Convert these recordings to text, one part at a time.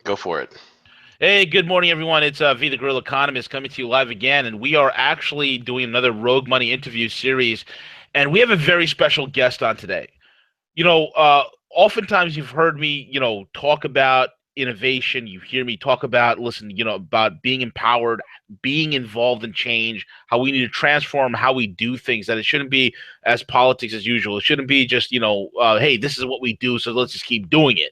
Go for it. Hey, good morning, everyone. It's V, the Grill Economist, coming to you live again, and we are actually doing another Rogue Money interview series, and we have a very special guest on today. You know, oftentimes you've heard me, talk about innovation. You hear me talk about, listen, about being empowered, being involved in change, how we need to transform how we do things. That it shouldn't be as politics as usual. It shouldn't be just, hey, this is what we do, so let's just keep doing it.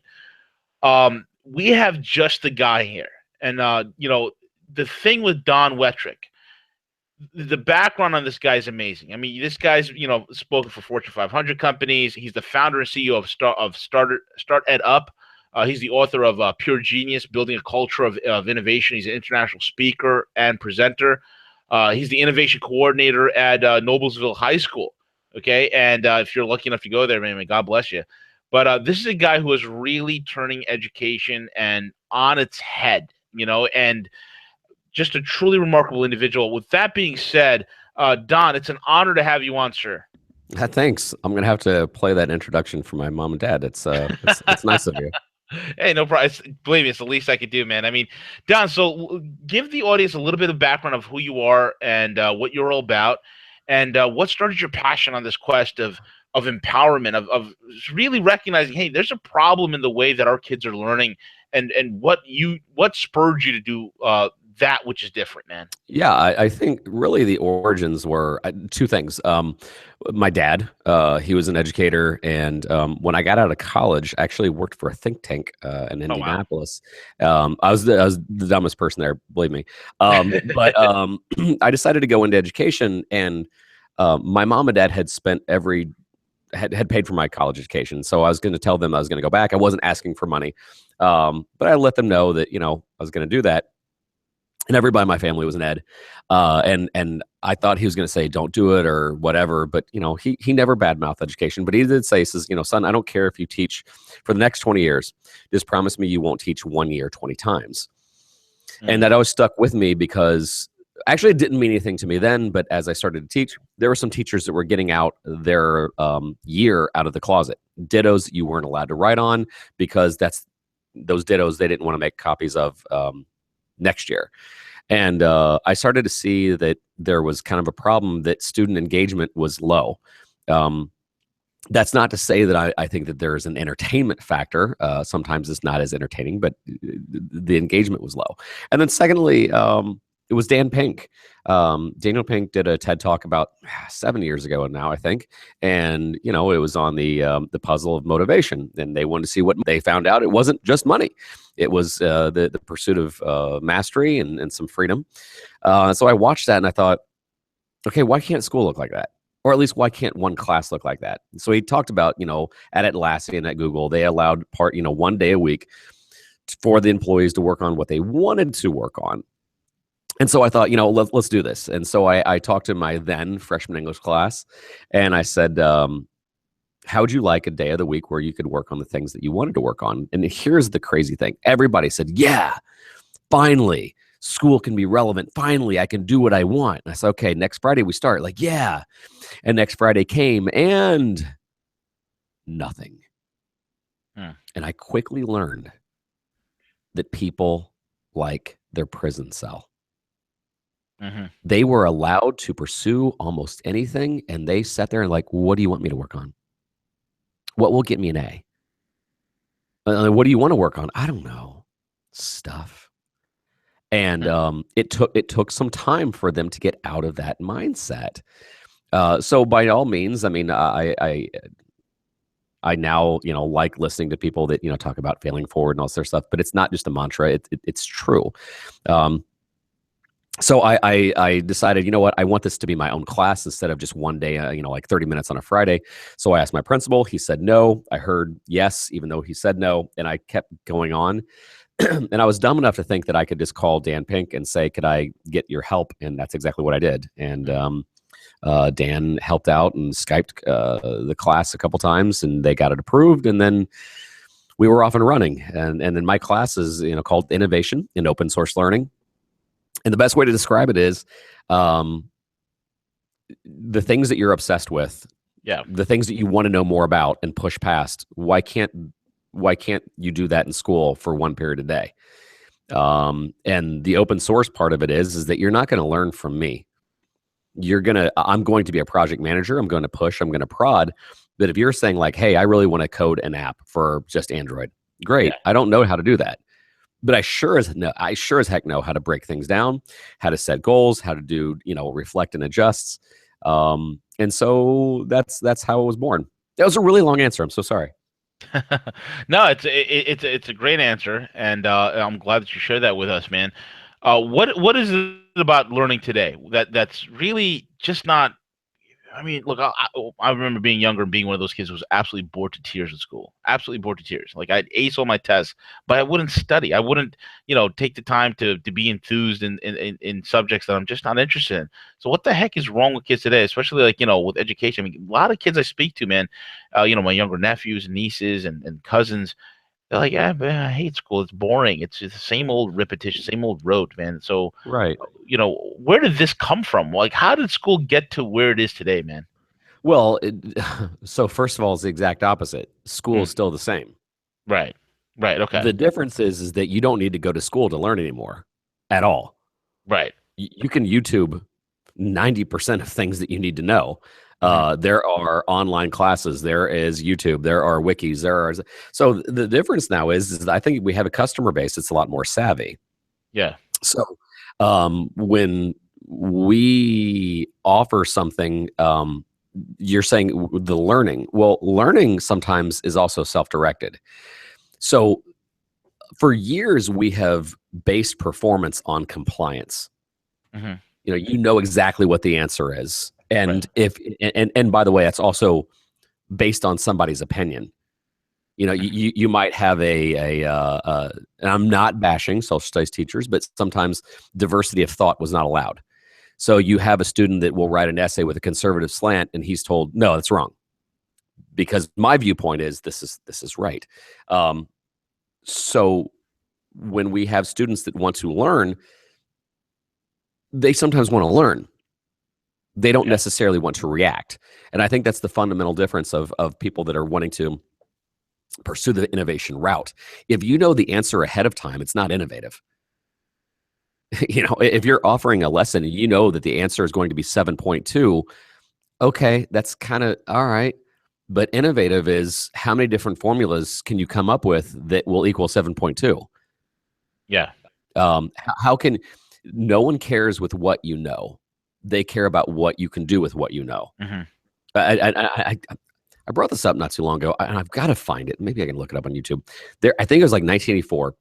We have just the guy here. And the thing with Don Wettrick, the background on this guy is amazing. I mean, this guy's spoken for Fortune 500 companies. He's the founder and CEO of StartEdUp. He's the author of Pure Genius: Building a Culture of Innovation. He's an international speaker and presenter. He's the innovation coordinator at Noblesville High School. Okay, and if you're lucky enough to go there, man, God bless you. But this is a guy who is really turning education and on its head, and just a truly remarkable individual. With that being said, Don, it's an honor to have you on, sir. Thanks. I'm gonna have to play that introduction for my mom and dad. It's nice of you. Hey, no problem. Believe me, it's the least I could do, man. I mean, Don, so give the audience a little bit of background of who you are and what you're all about, and what started your passion on this quest of empowerment, of really recognizing, hey, there's a problem in the way that our kids are learning, and what spurred you to do that which is different, man. Yeah, I think really the origins were two things. My dad, he was an educator, and when I got out of college, I actually worked for a think tank in Oh, wow. Indianapolis. I was the dumbest person there, believe me. But I decided to go into education, and my mom and dad had spent had paid for my college education. So I was going to tell them I was going to go back. I wasn't asking for money, but I let them know that I was going to do that. And everybody in my family was an ed, and I thought he was going to say don't do it or whatever. But he never badmouthed education. But he did say, says, son, I don't care if you teach for the next 20 years. Just promise me you won't teach 1 year 20 times. And that always stuck with me because actually it didn't mean anything to me then. But as I started to teach, there were some teachers that were getting out their year out of the closet. Dittos you weren't allowed to write on because those dittos they didn't want to make copies of next year. And I started to see that there was kind of a problem that student engagement was low. That's not to say that I think that there's an entertainment factor. Sometimes it's not as entertaining, but the engagement was low. And then secondly, it was Dan Pink. Daniel Pink did a TED Talk about 7 years ago now, I think. And, it was on the puzzle of motivation. And they wanted to see what they found out. It wasn't just money. It was the pursuit of mastery and some freedom. So I watched that and I thought, okay, why can't school look like that? Or at least why can't one class look like that? So he talked about, at Atlassian, at Google, they allowed 1 day a week for the employees to work on what they wanted to work on. And so I thought, let's do this. And so I talked to my then freshman English class and I said, how would you like a day of the week where you could work on the things that you wanted to work on? And here's the crazy thing. Everybody said, yeah, finally, school can be relevant. Finally, I can do what I want. And I said, okay, next Friday we start. Like, yeah. And next Friday came and nothing. And I quickly learned that people like their prison cell. They were allowed to pursue almost anything, and they sat there and like, what do you want me to work on? What will get me an A? What do you want to work on? I don't know. Stuff. And it took some time for them to get out of that mindset. So by all means, I mean, I now like listening to people that talk about failing forward and all this stuff, but it's not just a mantra. It's true. So I decided, you know what, I want this to be my own class instead of just one day, like 30 minutes on a Friday. So I asked my principal. He said no. I heard yes, even though he said no. And I kept going on. And I was dumb enough to think that I could just call Dan Pink and say, could I get your help? And that's exactly what I did. And Dan helped out and Skyped the class a couple times and they got it approved. And then we were off and running. And then my class is called Innovation in Open Source Learning. And the best way to describe it is the things that you're obsessed with, the things that you want to know more about and push past. Why can't Why can't you do that in school for one period a day? And the open source part of it is that you're not going to learn from me. I'm going to be a project manager. I'm going to push, I'm going to prod. But if you're saying like, hey, I really want to code an app for just Android, Yeah. great. I don't know how to do that. But I sure as heck know how to break things down, how to set goals, how to do, reflect and adjusts. And so that's how it was born. That was a really long answer. I'm so sorry. No, it's a great answer, and I'm glad that you shared that with us, man. What is it about learning today that's really just not? I mean, look, I remember being younger and being one of those kids who was absolutely bored to tears at school. Absolutely bored to tears. Like I'd ace all my tests, but I wouldn't study. I wouldn't, take the time to be enthused in subjects that I'm just not interested in. So what the heck is wrong with kids today, especially like, with education? I mean, a lot of kids I speak to, man, my younger nephews, nieces, and cousins, they're like, yeah, man, I hate school. It's boring. It's just the same old repetition, same old rote, man. So, Right. where did this come from? Like, how did school get to where it is today, man? Well, so first of all, it's the exact opposite. School is Mm, still the same. right. Right. Okay. The difference is that you don't need to go to school to learn anymore at all. Right. You can YouTube 90% of things that you need to know. Hmm. There are online classes. There is YouTube. There are wikis. So the difference now is I think we have a customer base that's a lot more savvy. Yeah. So when we offer something, you're saying the learning. Well, learning sometimes is also self-directed. So for years, we have based performance on compliance. Hmm. You know exactly what the answer is, Right. and if and by the way, that's also based on somebody's opinion. Hmm. You might have and I'm not bashing social studies teachers, but sometimes diversity of thought was not allowed. So you have a student that will write an essay with a conservative slant, and he's told, no, that's wrong, because my viewpoint is this is right. So when we have students that want to learn, they sometimes want to learn. They don't Yeah. necessarily want to react. And I think that's the fundamental difference of people that are wanting to pursue the innovation route. If you know the answer ahead of time, it's not innovative. If you're offering a lesson and you know that the answer is going to be 7.2, okay, that's kind of all right. But innovative is how many different formulas can you come up with that will equal 7.2? Yeah. How can no one cares with what you know? They care about what you can do with what you know. Hmm. I brought this up not too long ago, and I've got to find it. Maybe I can look it up on YouTube. I think it was like 1984.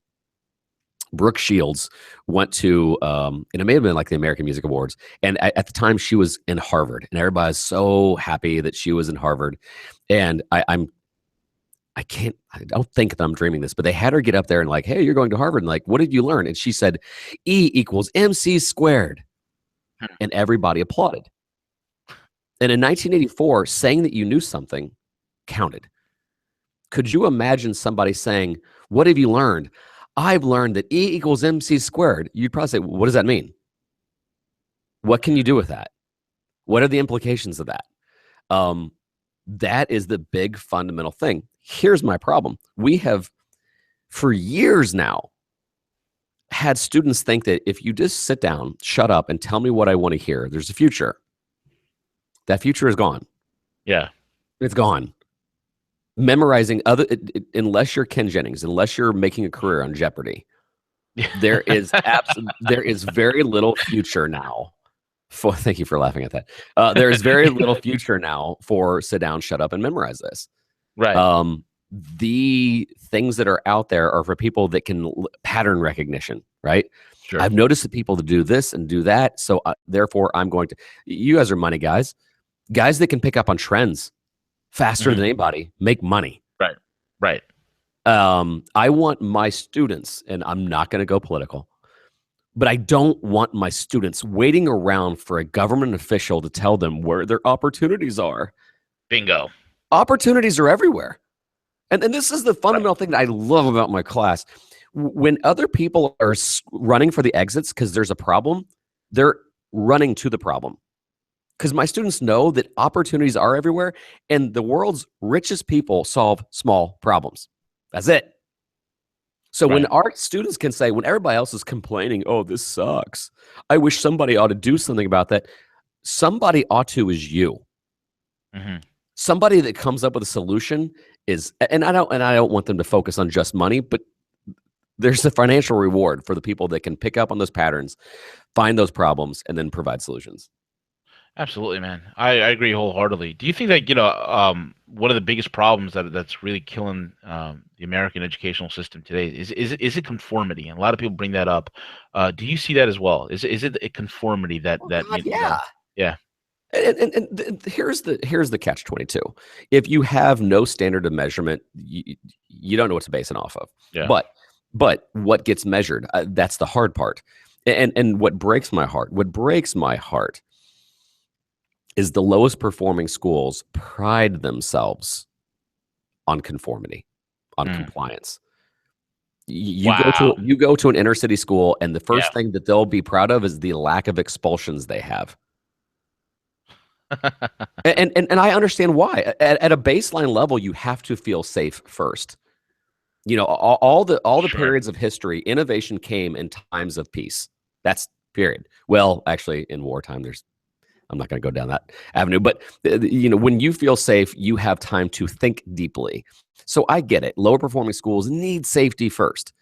Brooke Shields went to, and it may have been like the American Music Awards. And at the time, she was in Harvard, and everybody's so happy that she was in Harvard. And I don't think that I'm dreaming this, but they had her get up there and like, hey, you're going to Harvard. And like, what did you learn? And she said, E equals MC squared. And everybody applauded. And in 1984, saying that you knew something counted. Could you imagine somebody saying, what have you learned? I've learned that E equals MC squared. You'd probably say, what does that mean? What can you do with that? What are the implications of that? That is the big fundamental thing. Here's my problem. We have, for years now, had students think that if you just sit down, shut up, and tell me what I want to hear, there's a future. That future is gone. Yeah. It's gone. Memorizing unless you're Ken Jennings, unless you're making a career on Jeopardy, there is very little future now. Thank you for laughing at that. There is very little future now for sit down, shut up, and memorize this. Right. The things that are out there are for people that can pattern recognition, right? Sure. I've noticed the people that do this and do that, so therefore I'm going to. You guys are money guys that can pick up on trends faster than anybody, make money. Right. Right. I want my students, and I'm not going to go political, but I don't want my students waiting around for a government official to tell them where their opportunities are. Bingo. Opportunities are everywhere. And this is the fundamental thing that I love about my class. When other people are running for the exits because there's a problem, they're running to the problem. Because my students know that opportunities are everywhere, and the world's richest people solve small problems. That's it. So when Right. our students can say, when everybody else is complaining, oh, this sucks, I wish somebody ought to do something about that. Somebody ought to is you. Hmm. Somebody that comes up with a solution is, and I don't want them to focus on just money, but there's a financial reward for the people that can pick up on those patterns, find those problems, and then provide solutions. Absolutely, man. I agree wholeheartedly. Do you think that, one of the biggest problems that's really killing the American educational system today is it conformity? And a lot of people bring that up. Do you see that as well? Is it a conformity that Oh that God, you know, that yeah. yeah, Here's the catch 22. If you have no standard of measurement, you don't know what to base it off of. yeah. But what gets measured, that's the hard part. And what breaks my heart is the lowest performing schools pride themselves on conformity, on Mm. compliance. Wow. You go to an inner city school, and the Yeah. first thing that they'll be proud of is the lack of expulsions they have. And I understand why. At a baseline level, you have to feel safe first. You know, all the Sure. periods of history, innovation came in times of peace. That's period. Well, actually, in wartime, I'm not going to go down that avenue, but when you feel safe, you have time to think deeply. So I get it. Lower performing schools need safety first.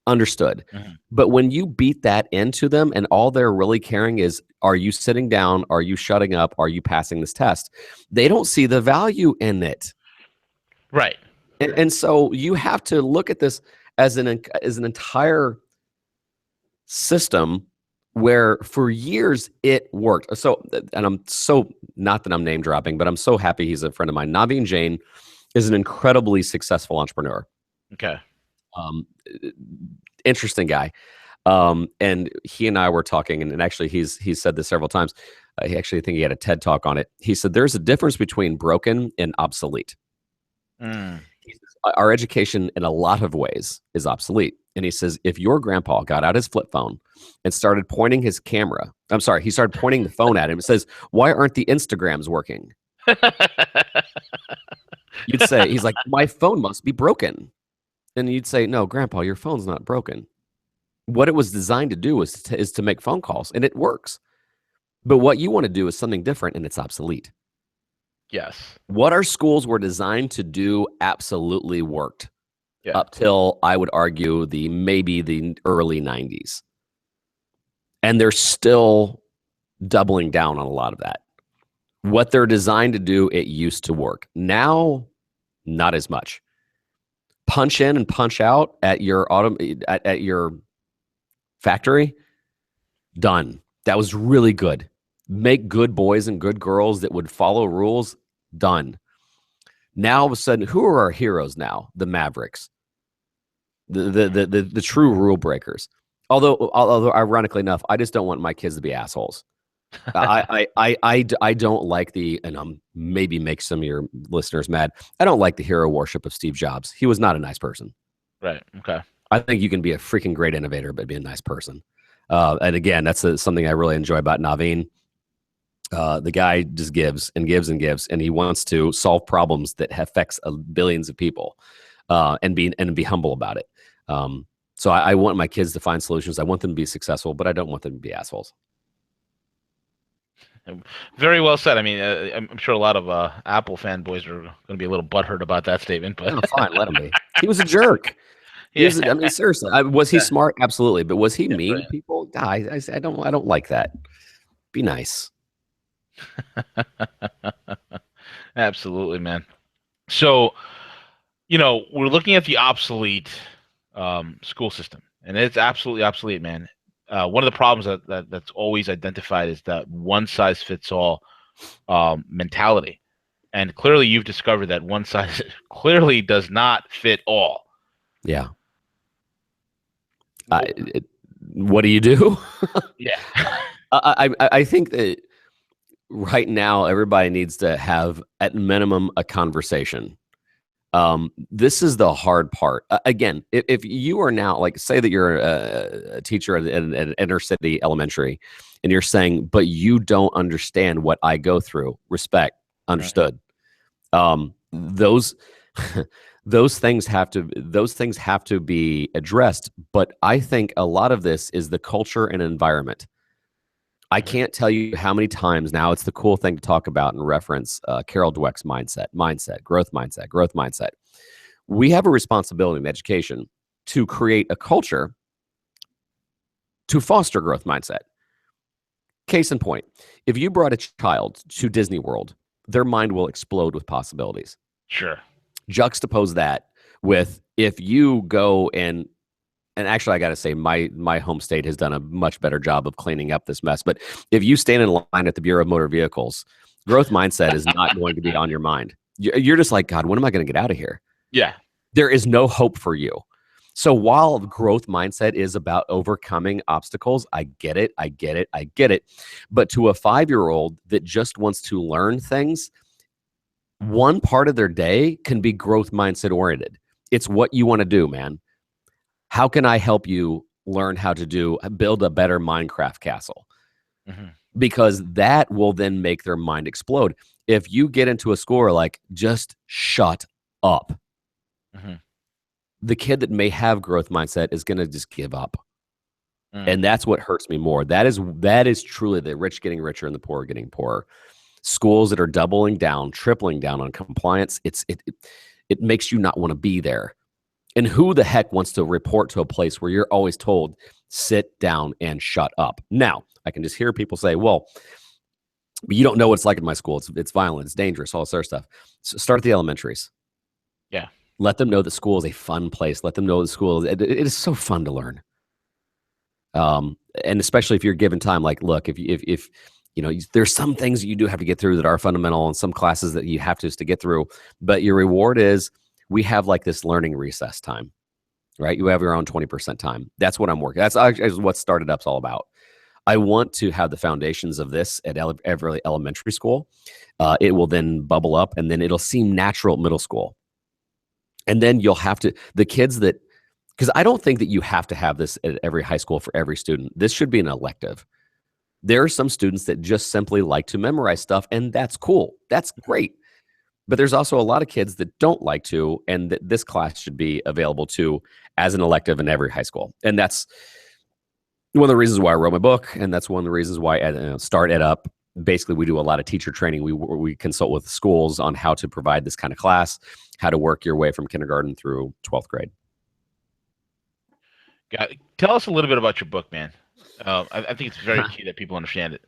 Understood. Mhm. But when you beat that into them and all they're really caring is, are you sitting down? Are you shutting up? Are you passing this test? They don't see the value in it. Right. And so you have to look at this as an entire system where for years it worked. So, and I'm so, not that I'm name dropping, but I'm so happy he's a friend of mine. Naveen Jain is an incredibly successful entrepreneur. Okay. Um, Interesting guy. And he and I were talking, and actually he's said this several times. He actually, I think he had a TED talk on it. He said there's a difference between broken and obsolete. Mm. He says, our education in a lot of ways is obsolete. And he says, if your grandpa got out his flip phone and started pointing his camera, I'm sorry, he started pointing the phone at him and says, why aren't the Instagrams working? You'd say, he's like, my phone must be broken. And you'd say, no, grandpa, your phone's not broken. What it was designed to do is to make phone calls, and it works. But what you want to do is something different, and it's obsolete. Yes. What our schools were designed to do absolutely worked Yeah. up till, I would argue, maybe the early 90s. And they're still doubling down on a lot of that. What they're designed to do, it used to work. Now, not as much. Punch in and punch out at your at your factory, done. That was really good. Make good boys and good girls that would follow rules, done. Now all of a sudden, who are our heroes now? The Mavericks, the true rule breakers. Although ironically enough, I just don't want my kids to be assholes. I don't like and maybe make some of your listeners mad. I don't like the hero worship of Steve Jobs. He was not a nice person. Right. Okay. I think you can be a freaking great innovator, but be a nice person. And again, that's something I really enjoy about Naveen. The guy just gives and gives and gives, and he wants to solve problems that affects billions of people, and be humble about it. So I want my kids to find solutions. I want them to be successful, but I don't want them to be assholes. Very well said. I mean, I'm sure a lot of Apple fanboys are going to be a little butthurt about that statement, but No, fine, let him be. He was a jerk. yeah, I mean, seriously, was he yeah, smart? Absolutely, but was he yeah, mean to people? I don't like that. Be nice. absolutely, man. So, we're looking at the obsolete school system, and it's absolutely obsolete, man. One of the problems that's always identified is that one size fits all mentality, and clearly you've discovered that one size clearly does not fit all. Yeah. What do you do? Yeah. I think that right now everybody needs to have at minimum a conversation. This is the hard part. Again, if you are now, like, say that you're a teacher at an inner city elementary, and you're saying, but you don't understand what I go through. Respect, understood. Those those things have to be addressed. But I think a lot of this is the culture and environment. I Mhm. can't tell you how many times now it's the cool thing to talk about and reference Carol Dweck's mindset, growth mindset, growth mindset. We have a responsibility in education to create a culture to foster growth mindset. Case in point, if you brought a child to Disney World, their mind will explode with possibilities. Sure. Juxtapose that with if you go and actually I got to say my home state has done a much better job of cleaning up this mess. But if you stand in line at the Bureau of Motor Vehicles, growth mindset is not going to be on your mind. You're just like, God, when am I going to get out of here? Yeah. There is no hope for you. So while growth mindset is about overcoming obstacles, I get it. I get it. I get it. But to a 5-year-old that just wants to learn things, one part of their day can be growth mindset oriented. It's what you want to do, man. How can I help you learn how to build a better Minecraft castle? Mhm. Because that will then make their mind explode. If you get into a score like, just shut up, Mhm. the kid that may have growth mindset is going to just give up. Mm. And that's what hurts me more. That is truly the rich getting richer and the poor getting poorer. Schools that are doubling down, tripling down on compliance, it makes you not want to be there. And who the heck wants to report to a place where you're always told, sit down and shut up? Now, I can just hear people say, well, but you don't know what it's like in my school. It's violent, it's dangerous, all this other stuff. So start at the elementaries. Yeah. Let them know that school is a fun place. Let them know that school, it is so fun to learn. And especially if you're given time, like, look, if you know, there's some things you do have to get through that are fundamental and some classes that you have to get through, but your reward is we have like this learning recess time, right? You have your own 20% time. That's what I'm working. That's actually what StartEdUp's all about. I want to have the foundations of this at every elementary school. It will then bubble up and then it'll seem natural at middle school. And then you'll have to, the kids that, because I don't think that you have to have this at every high school for every student. This should be an elective. There are some students that just simply like to memorize stuff, and that's cool. That's great. But there's also a lot of kids that don't like to, and that this class should be available to as an elective in every high school. And that's one of the reasons why I wrote my book, and that's one of the reasons why at StartEdUp, basically we do a lot of teacher training. We consult with schools on how to provide this kind of class, how to work your way from kindergarten through 12th grade. Tell us a little bit about your book, man. I think it's very key that people understand it.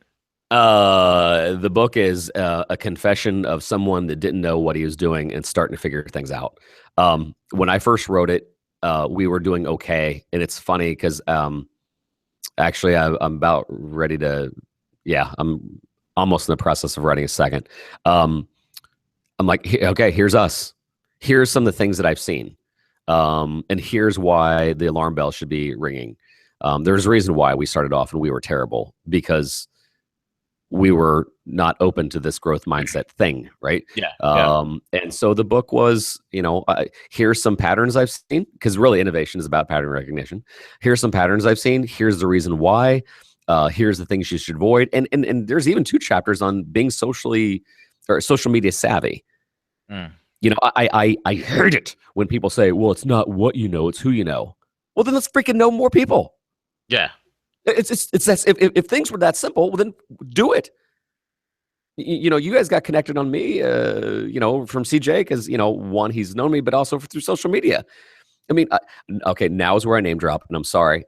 The book is a confession of someone that didn't know what he was doing and starting to figure things out. When I first wrote it, we were doing okay, and it's funny because actually I'm about ready to, yeah, I'm almost in the process of writing a second. I'm like, okay, here's us. Here's some of the things that I've seen, and here's why the alarm bell should be ringing. There's a reason why we started off and we were terrible, because we were not open to this growth mindset thing, right? Yeah. Yeah. And so the book was, here's some patterns I've seen, because really innovation is about pattern recognition. Here's some patterns I've seen. Here's the reason why. Here's the things you should avoid. And there's even 2 chapters on being social media savvy. Mm. I heard it when people say, well, it's not what you know, it's who you know. Well, then let's freaking know more people. Yeah. It's that if things were that simple, well, then do it. You guys got connected on me, from CJ because, one, he's known me, but also through social media. I mean, okay, now is where I name drop, and I'm sorry.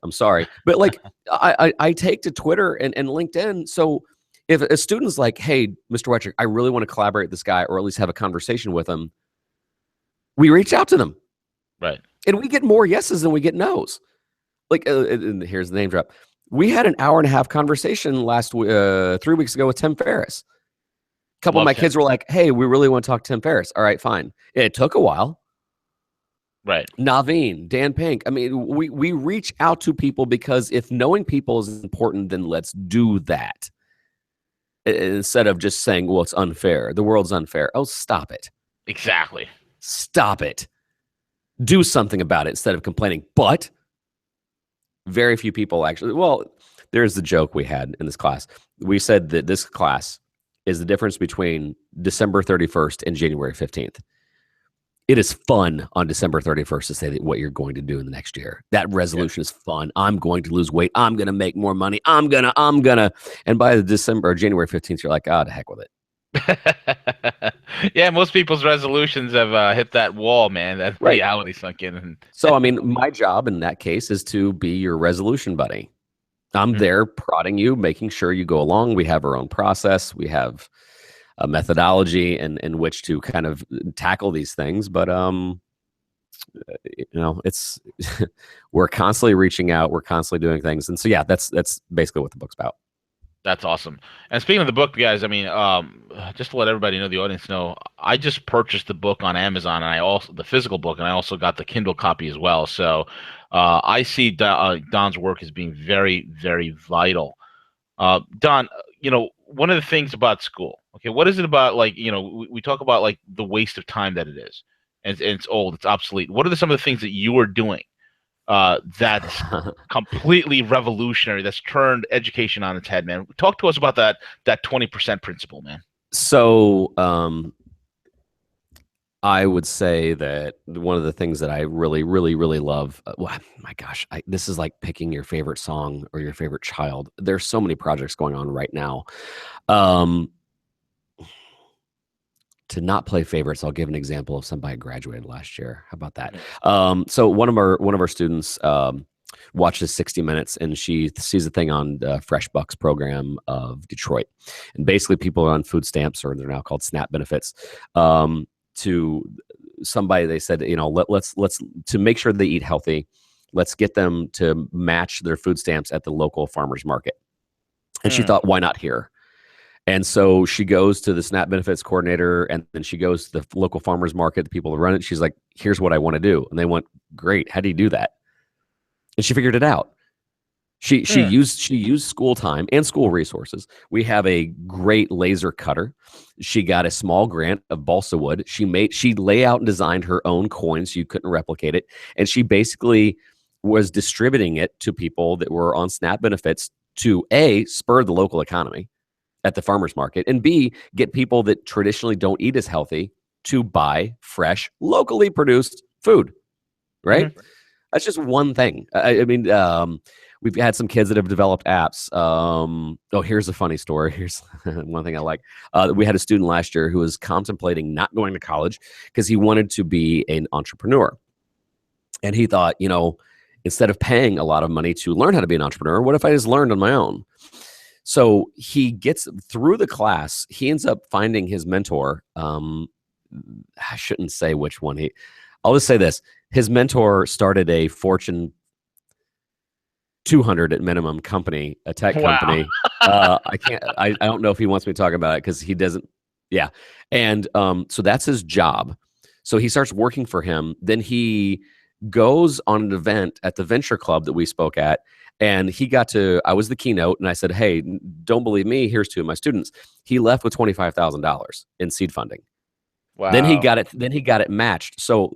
But like, I take to Twitter and LinkedIn. So if a student's like, hey, Mr. Wettrick, I really want to collaborate with this guy or at least have a conversation with him, we reach out to them. Right. And we get more yeses than we get nos. Like, and here's the name drop. We had an hour-and-a-half conversation 3 weeks ago with Tim Ferriss. A couple of my kids were like, hey, we really want to talk to Tim Ferriss. All right, fine. It took a while. Right. Naveen, Dan Pink. I mean, we reach out to people because if knowing people is important, then let's do that. Instead of just saying, well, it's unfair. The world's unfair. Oh, stop it. Exactly. Stop it. Do something about it instead of complaining. But very few people actually, well, there's the joke we had in this class. We said that this class is the difference between December 31st and January 15th. it is fun on December 31st to say that what you're going to do in the next year. That resolution is fun. I'm going to lose weight. I'm going to make more money. I'm gonna. And by the December or January 15th, you're like, oh, to heck with it. Yeah, most people's resolutions have hit that wall, man. That Right. reality sunk in. And So, I mean, my job in that case is to be your resolution buddy. I'm there prodding you, making sure you go along. We have our own process. We have a methodology in which to kind of tackle these things. But it's we're constantly reaching out. We're constantly doing things. And so, yeah, that's basically what the book's about. That's awesome. And speaking of the book, guys, I mean, just to let everybody know, the audience know, I just purchased the book on Amazon, and I also the physical book, and I also got the Kindle copy as well. So I see Don's work as being very, very vital. Don, one of the things about school, okay, what is it about, like, we talk about like the waste of time that it is, and it's old, it's obsolete. What are some of the things that you are doing that's completely revolutionary, that's turned education on its head, man? Talk to us about that 20% principle, man. So I would say that one of the things that I really, really, really love, my gosh, this is like picking your favorite song or your favorite child. There's so many projects going on right now. To not play favorites, I'll give an example of somebody who graduated last year. How about that? So one of our students watches 60 Minutes, and she sees a thing on the Fresh Bucks program of Detroit, and basically people are on food stamps, or they're now called SNAP benefits. To somebody, they said, let's to make sure they eat healthy, let's get them to match their food stamps at the local farmers market. And she thought, why not here? And so she goes to the SNAP benefits coordinator, and then she goes to the local farmers market, the people who run it. She's like, here's what I want to do. And they went, great. How do you do that? And she figured it out. She used school time and school resources. We have a great laser cutter. She got a small grant of balsa wood. She lay out and designed her own coins so you couldn't replicate it. And she basically was distributing it to people that were on SNAP benefits to A, spur the local economy at the farmer's market, and B, get people that traditionally don't eat as healthy to buy fresh, locally produced food, right? That's just one thing. I mean, we've had some kids that have developed apps. Here's a funny story. Here's one thing I like. We had a student last year who was contemplating not going to college because he wanted to be an entrepreneur. And he thought, instead of paying a lot of money to learn how to be an entrepreneur, what if I just learned on my own? So he gets through the class. He ends up finding his mentor. I shouldn't say which one. I'll just say this. His mentor started a Fortune 200 at minimum company, a tech company. I don't know if he wants me to talk about it because he doesn't. Yeah. And so that's his job. So he starts working for him. Then he goes on an event at the Venture Club that we spoke at. And I was the keynote, and I said, hey, don't believe me. Here's two of my students. He left with $25,000 in seed funding. Wow. Then he got it matched. So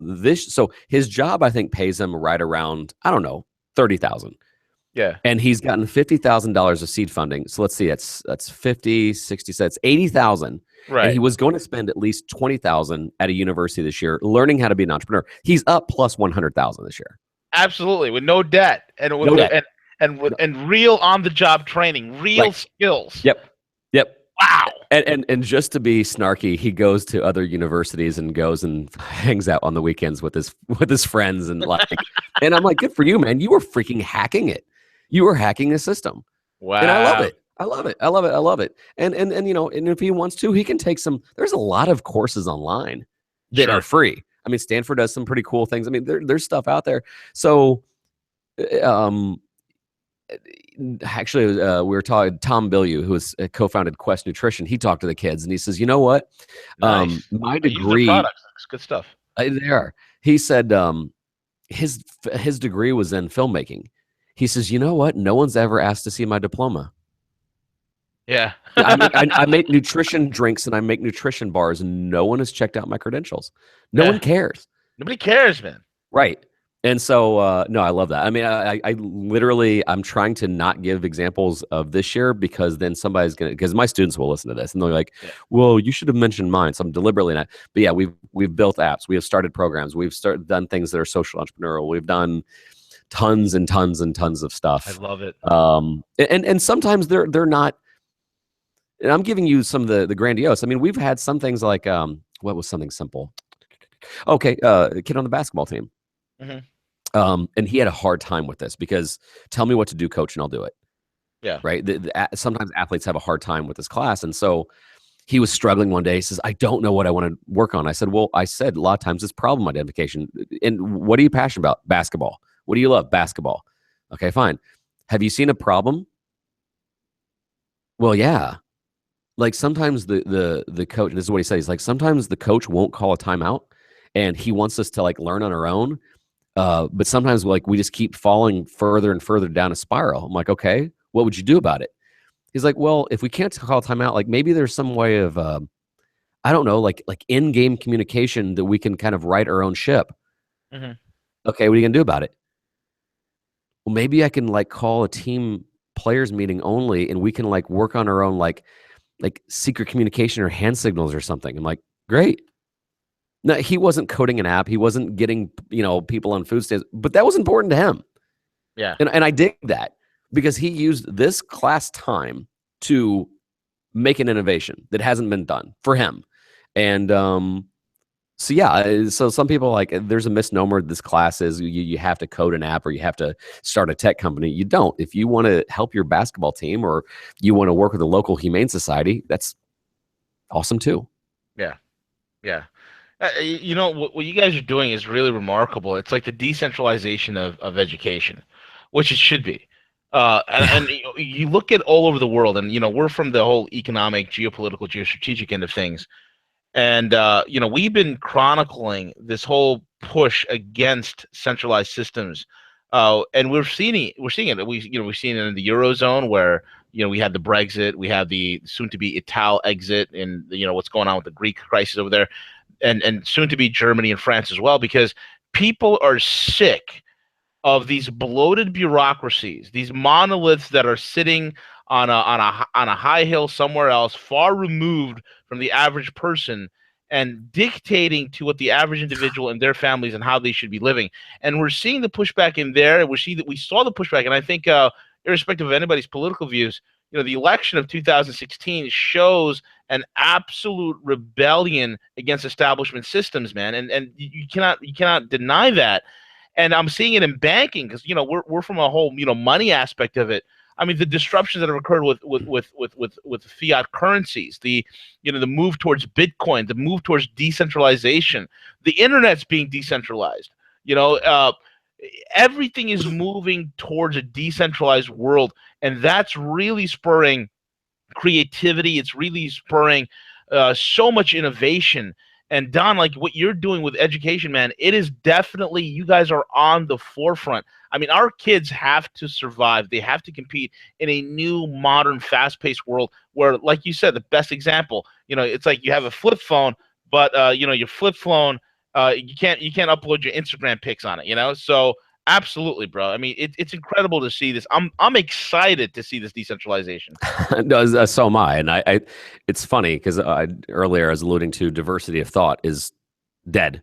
his job, I think, pays him right around, I don't know, $30,000. Yeah. And he's gotten $50,000 of seed funding. So let's see, that's 50, 60 cents, $80,000. Right. And he was going to spend at least $20,000 at a university this year learning how to be an entrepreneur. He's up plus $100,000 this year. Absolutely, with no debt and real on-the-job training, real skills. Yep. Wow. And just to be snarky, he goes to other universities and goes and hangs out on the weekends with his friends and and I'm like, good for you, man. You were freaking hacking it. You were hacking the system. Wow. And I love it. And if he wants to, he can take there's a lot of courses online that are free. I mean, Stanford does some pretty cool things. I mean, there's stuff out there. So actually, we were talking, Tom Billieu, who has co-founded Quest Nutrition. He talked to the kids and he says, you know what? Nice. My degree, it's good stuff. They are. He said his degree was in filmmaking. He says, you know what? No one's ever asked to see my diploma. Yeah. I make nutrition drinks and I make nutrition bars, and no one has checked out my credentials. No one cares. Nobody cares, man. Right. And so, no, I love that. I mean, I literally, I'm trying to not give examples of this year because then somebody's gonna, because my students will listen to this and they're like, Yeah. "Well, you should have mentioned mine." So I'm deliberately not. But yeah, we've built apps, we have started programs, we've started done things that are social entrepreneurial, we've done tons and tons and tons of I stuff. love it. And sometimes they're not. And I'm giving you some of the grandiose. I mean, we've had some things like what was something simple? Okay, a kid on the basketball team. Hmm. And he had a hard time with this because tell me what to do, coach, and I'll do it. Yeah. Right. Sometimes athletes have a hard time with this class. And so he was struggling one day. He says, I don't know what I want to work on. I said, well, I said a lot of times it's problem identification. And what are you passionate about? Basketball. What do you love? Basketball. Okay, fine. Have you seen a problem? Well, yeah. Like sometimes the coach, and this is what he said, he's like, sometimes the coach won't call a timeout and he wants us to like learn on our own. But sometimes like we just keep falling further and further down a spiral. I'm like, okay, what would you do about it? He's like, well, if we can't call a timeout, like maybe there's some way of I don't know, like in-game communication that we can kind of right our own ship. Hmm. Okay, what are you gonna do about it? Well, maybe I can like call a team players meeting only and we can like work on our own like secret communication or hand signals or something. I'm like, great. No, he wasn't coding an app. He wasn't getting, people on food stamps, but that was important to him. Yeah. And I dig that because he used this class time to make an innovation that hasn't been done for him. And so yeah, so some people like there's a misnomer this class is you have to code an app or you have to start a tech company. You don't. If you want to help your basketball team or you want to work with a local humane society, that's awesome too. Yeah. Yeah. You know what you guys are doing is really remarkable. It's like the decentralization of education, which it should be. And Yeah. you look at all over the world, and we're from the whole economic, geopolitical, geostrategic end of things, and we've been chronicling this whole push against centralized systems, and we're seeing it. We're seeing it. We've seen it in the eurozone where we had the Brexit, we have the soon-to-be Ital exit, and what's going on with the Greek crisis over there and soon to be Germany and France as well, because people are sick of these bloated bureaucracies, these monoliths that are sitting on a high hill somewhere else, far removed from the average person, and dictating to what the average individual and their families and how they should be living. And we're seeing the pushback in there. We saw the pushback, and I think, irrespective of anybody's political views, the election of 2016 shows an absolute rebellion against establishment systems, man, and you cannot deny that. And I'm seeing it in banking because we're from a whole money aspect of it. I mean, the disruptions that have occurred with fiat currencies, the move towards Bitcoin, the move towards decentralization, the internet's being decentralized. You know, uh, Everything is moving towards a decentralized world, and that's really spurring creativity. It's really spurring so much innovation. And Don, like what you're doing with education, man, it is definitely, you guys are on the forefront. I mean, our kids have to survive. They have to compete in a new, modern, fast-paced world where, like you said, the best example, it's like you have a flip phone, but your flip phone, you can't upload your Instagram pics on it. So absolutely, bro. I mean, it's incredible to see this. I'm excited to see this decentralization. No, so am I. And it's funny because earlier I was alluding to diversity of thought is dead.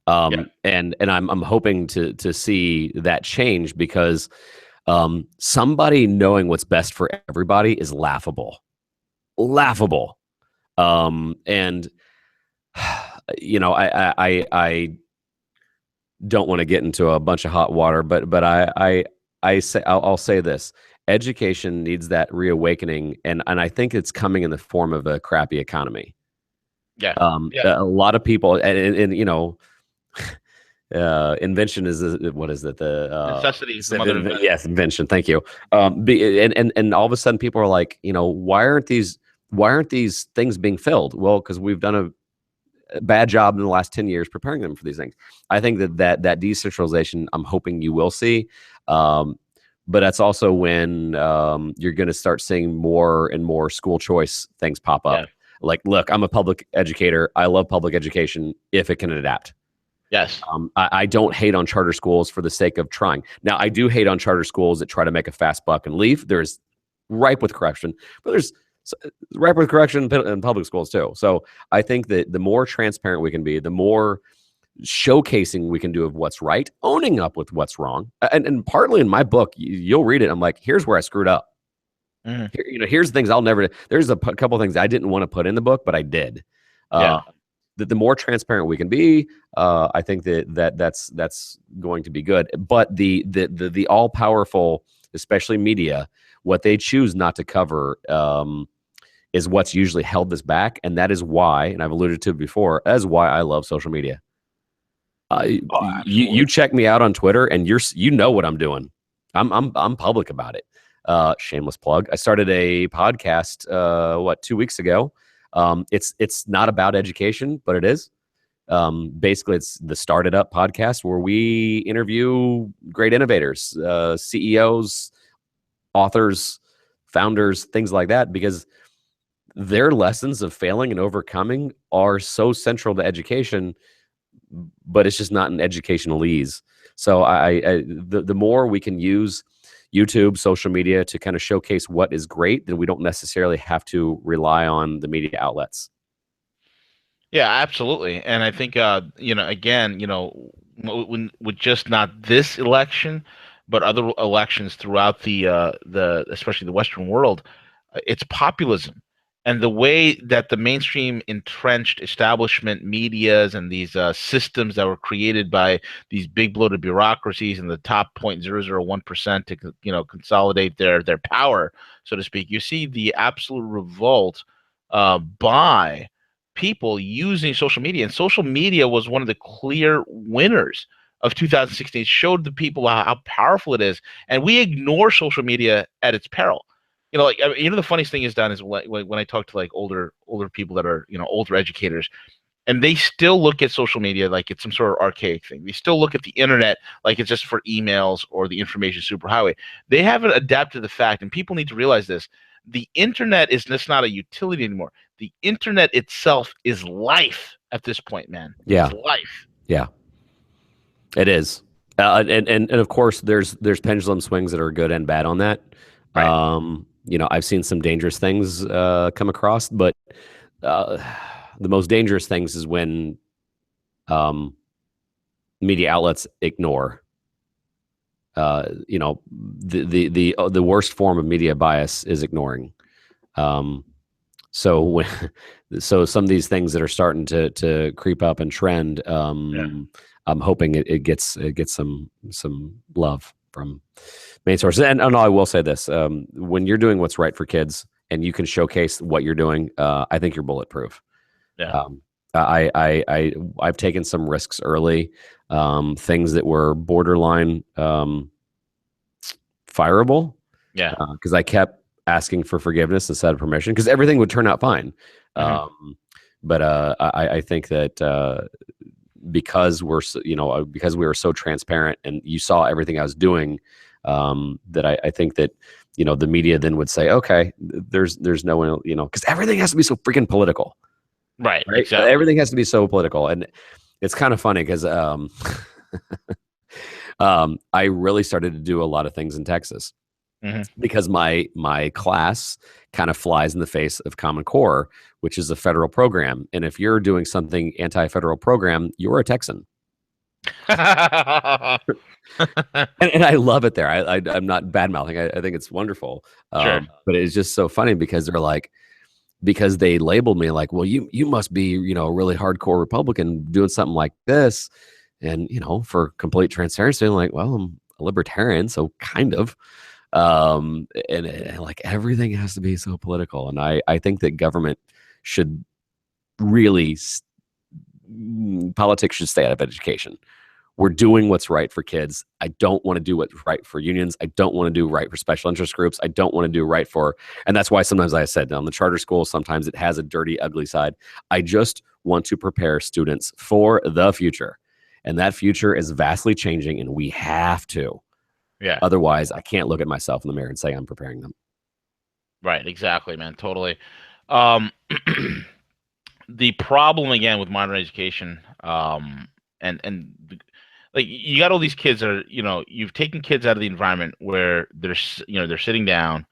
Yeah. And I'm hoping to see that change because somebody knowing what's best for everybody is laughable, laughable. And I don't want to get into a bunch of hot water, but I'll say this: education needs that reawakening, and I think it's coming in the form of a crappy economy. Yeah. Yeah. A lot of people, and invention is what is it? The Necessity is the mother of invention. yes, invention. Thank you. And all of a sudden, people are like, why aren't these things being filled? Well, because we've done a bad job in the last 10 years preparing them for these things. I think that decentralization, I'm hoping you will see. But that's also when you're going to start seeing more and more school choice things pop up. Yeah. Like, look, I'm a public educator. I love public education if it can adapt. Yes. I don't hate on charter schools for the sake of trying. Now, I do hate on charter schools that try to make a fast buck and leave. There's ripe with corruption, but there's ripe with corruption in public schools too. So I think that the more transparent we can be, the more showcasing we can do of what's right, owning up with what's wrong. And partly in my book, you'll read it. I'm like, here's where I screwed up. Mhm. Here, here's the things I'll never. There's a couple of things I didn't want to put in the book, but I did. Yeah. That the more transparent we can be, I think that's going to be good. But the all powerful, especially media, what they choose not to cover is what's usually held this back, and that is why, and I've alluded to it before, as why I love social media. Oh, You absolutely. check me out on Twitter, and you know what I'm doing. I'm public about it. Shameless plug. I started a podcast 2 weeks ago. It's not about education, but it is. Basically, it's the StartEdUp podcast where we interview great innovators, CEOs, authors, founders, things like that, because their lessons of failing and overcoming are so central to education, but it's just not an educationalese. So the more we can use YouTube, social media to kind of showcase what is great, then we don't necessarily have to rely on the media outlets. Yeah, absolutely. And I think again, when with just not this election, but other elections throughout the especially the Western world, it's populism. And the way that the mainstream entrenched establishment medias and these systems that were created by these big bloated bureaucracies and the top 0.001% to consolidate their power, so to speak, you see the absolute revolt by people using social media. And social media was one of the clear winners of 2016. It showed the people how powerful it is. And we ignore social media at its peril. The funniest thing is done is when I talk to like older people that are, older educators, and they still look at social media like it's some sort of archaic thing. They still look at the internet like it's just for emails or the information superhighway. They haven't adapted to the fact, and people need to realize this: the internet is just not a utility anymore. The internet itself is life at this point, man. It's Yeah, life. yeah, it is. And of course, there's pendulum swings that are good and bad on that. Right. I've seen some dangerous things come across, but uh, the most dangerous things is when um, media outlets ignore. The worst form of media bias is ignoring. Um, so when so some of these things that are starting to creep up and trend, Yeah. I'm hoping it gets some love from main sources. And I will say this: when you're doing what's right for kids and you can showcase what you're doing, I think you're bulletproof. Yeah. Um, I've taken some risks early, things that were borderline fireable, Yeah. because I kept asking for forgiveness instead of permission because everything would turn out fine. Hmm. But I think that because because we were so transparent and you saw everything I was doing, that I think that the media then would say, okay, there's no one, because everything has to be so freaking political, Right. right? Exactly. Everything has to be so political, and it's kind of funny because I really started to do a lot of things in Texas Hmm. because my class kind of flies in the face of Common Core, which is a federal program. And if you're doing something anti-federal program, you're a Texan. And I love it there. I'm not bad mouthing. I think it's wonderful. Sure. But it's just so funny because they're like, because they labeled me like, well, you must be, a really hardcore Republican doing something like this. And, for complete transparency, I'm like, well, I'm a libertarian, so kind of. And like everything has to be so political. And I think that government should really, politics should stay out of education. We're doing what's right for kids. I don't want to do what's right for unions. I don't want to do right for special interest groups. I don't want to do right for, and that's why sometimes I said on the charter school, sometimes it has a dirty, ugly side. I just want to prepare students for the future. And that future is vastly changing, and we have to. Yeah. Otherwise, I can't look at myself in the mirror and say I'm preparing them. Right. Exactly, man. Totally. Um, the problem again with modern education, like you got all these kids that are, you've taken kids out of the environment where they're sitting down,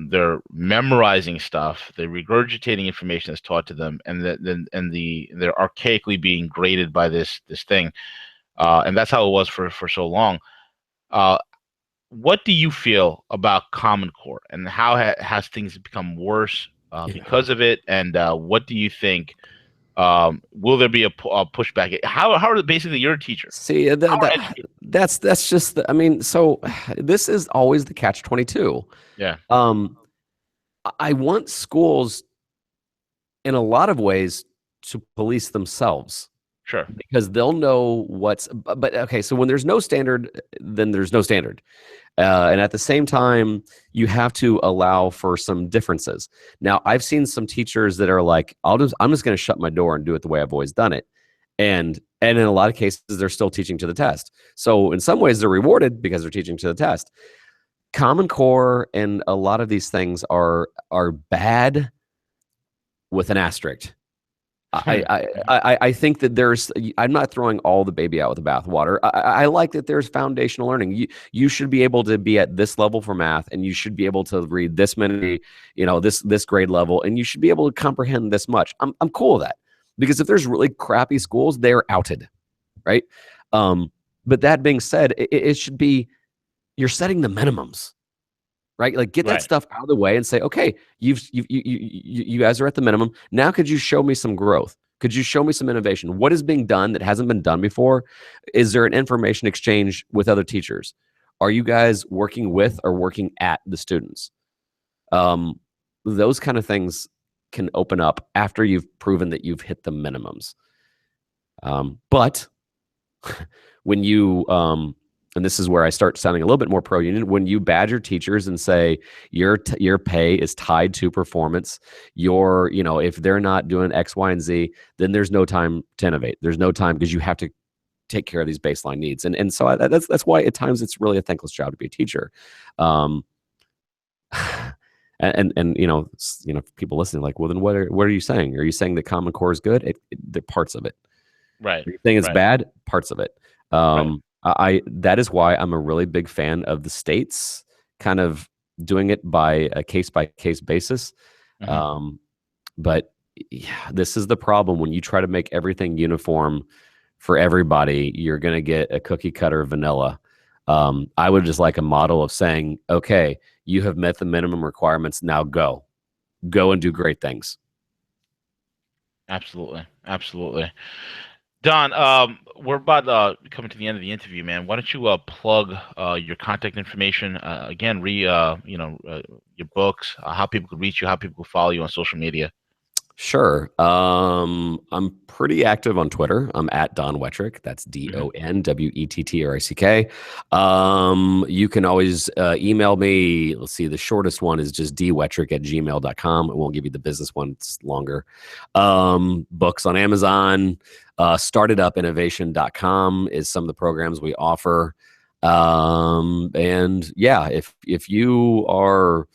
they're memorizing stuff, they're regurgitating information that's taught to them, and they're archaically being graded by this thing, and that's how it was for so long. Uh, what do you feel about Common Core, and how has things become worse Yeah. because of it? And what do you think? Will there be a pushback? How are basically you're a teacher? See, How are educators? that's just I mean, so this is always the catch 22. Yeah, Um, I want schools in a lot of ways to police themselves sure. because they'll know but okay, so when there's no standard, then there's no standard. And at the same time, you have to allow for some differences. Now, I've seen some teachers that are like, I'm just going to shut my door and do it the way I've always done it. And in a lot of cases, they're still teaching to the test. So in some ways, they're rewarded because they're teaching to the test. Common Core and a lot of these things are bad with an asterisk. I think that I'm not throwing all the baby out with the bathwater. I like that there's foundational learning. You should be able to be at this level for math, and you should be able to read this many, this grade level, and you should be able to comprehend this much. I'm cool with that, because if there's really crappy schools, they're outed, right? But that being said, it should be, you're setting the minimums, right? Like, get that Right. stuff out of the way and say, okay, you guys are at the minimum. Now, could you show me some growth? Could you show me some innovation? What is being done that hasn't been done before? Is there an information exchange with other teachers? Are you guys working with or working at the students? Those kind of things can open up after you've proven that you've hit the minimums. But when you and this is where I start sounding a little bit more pro-union, when you badger teachers and say your pay is tied to performance, if they're not doing X, Y, and Z, then there's no time to innovate. There's no time, because you have to take care of these baseline needs. And so that's why at times it's really a thankless job to be a teacher. And people listening like, well, then what are you saying? Are you saying that Common Core is good? The parts of it. Right. Are you saying it's Right. bad? Parts of it. Right. That is why I'm a really big fan of the states kind of doing it by a case basis. Mhm. But yeah, this is the problem. When you try to make everything uniform for everybody, you're going to get a cookie cutter vanilla. I would just like a model of saying, okay, you have met the minimum requirements. Now go and do great things. Absolutely. Absolutely. Don, we're about coming to the end of the interview, man. Why don't you plug your contact information again? Your books, how people could reach you, how people could follow you on social media. Sure. I'm pretty active on Twitter. I'm at Don Wettrick. That's Mhm. DonWettrick. You can always email me. Let's see. The shortest one is just dwettrick@gmail.com. It won't give you the business one. It's longer. Books on Amazon. StartEdUpInnovation.com is some of the programs we offer. And yeah, if you are,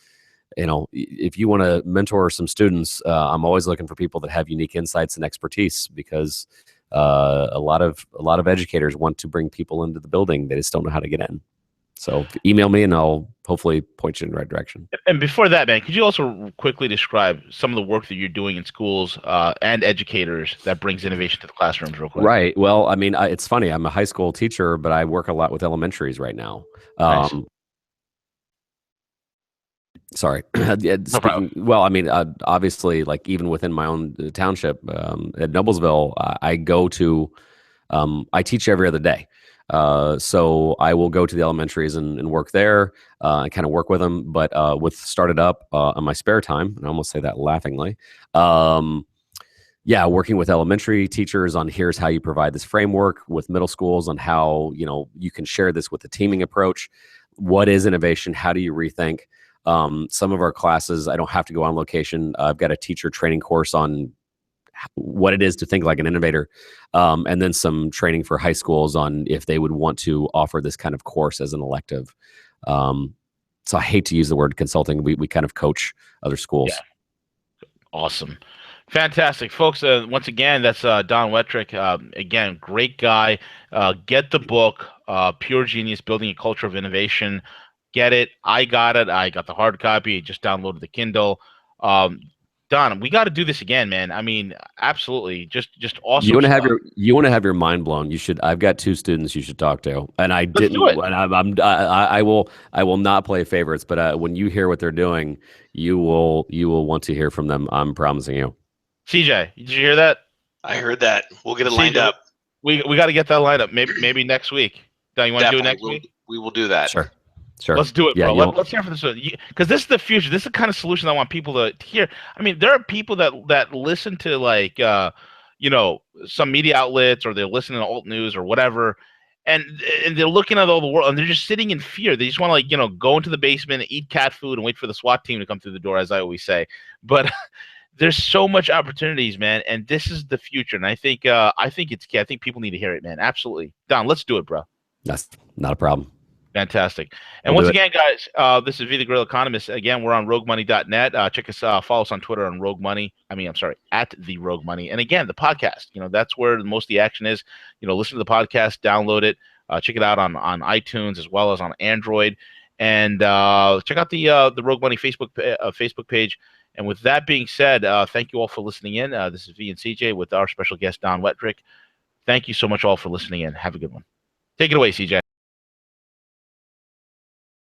if you want to mentor some students, I'm always looking for people that have unique insights and expertise, because a lot of educators want to bring people into the building. They just don't know how to get in. So email me and I'll hopefully point you in the right direction. And before that, man, could you also quickly describe some of the work that you're doing in schools and educators that brings innovation to the classrooms, real quick? Right. Well, I mean, it's funny. I'm a high school teacher, but I work a lot with elementaries right now. Nice. Sorry. No problem. Speaking, well, I mean, obviously, like even within my own township at Noblesville, I go to, I teach every other day. So I will go to the elementaries and work there and kind of work with them. But with StartEdUp on my spare time, and I almost say that laughingly, yeah, working with elementary teachers on here's how you provide this framework, with middle schools on how you can share this with the teaming approach. What is innovation? How do you rethink? Some of our classes, I don't have to go on location. I've got a teacher training course on what it is to think like an innovator, and then some training for high schools on if they would want to offer this kind of course as an elective. So I hate to use the word consulting. We kind of coach other Yeah. schools. Awesome. Fantastic, folks. Once again, that's Don Wettrick. Again, great guy. Get the book, Pure Genius: Building a Culture of Innovation. Get it. I got it. I got the hard copy. Just downloaded the Kindle. Um, Don, we got to do this again, man. I mean, absolutely. Just You awesome want to have stuff. your mind blown. You should. I've got two students you should talk to, and I Let's do didn't. it. And I will not play favorites. But when you hear what they're doing, you will want to hear from them. I'm promising you. CJ, did you hear that? I heard that. We'll get it lined CJ, up. we got to get that lined up. Maybe next week. Don, you want to do it Definitely, next week? we will do that. Sure. Sure. Let's do it, Yeah, bro. you'll, Let's hear from this because this is the future. This is the kind of solution I want people to hear. I mean, there are people that listen to like some media outlets or they're listening to alt news or whatever, and they're looking at all the world and they're just sitting in fear. They just want to go into the basement, eat cat food, and wait for the SWAT team to come through the door, as I always say. But there's so much opportunities, man, and this is the future. And I think it's key. I think people need to hear it, man. Absolutely, Don. Let's do it, bro. that's not a problem. Fantastic. And We'll once do it. again, guys, this is V the Grill Economist. Again, we're on roguemoney.net. Check us, follow us on Twitter on Rogue Money. I'm sorry, at the Rogue Money. And again, the podcast, that's where most of the action is. Listen to the podcast, download it, check it out on iTunes as well as on Android. And check out the Rogue Money Facebook page. And with that being said, thank you all for listening in. This is V and CJ with our special guest, Don Wettrick. Thank you so much all for listening in. Have a good one. Take it away, CJ.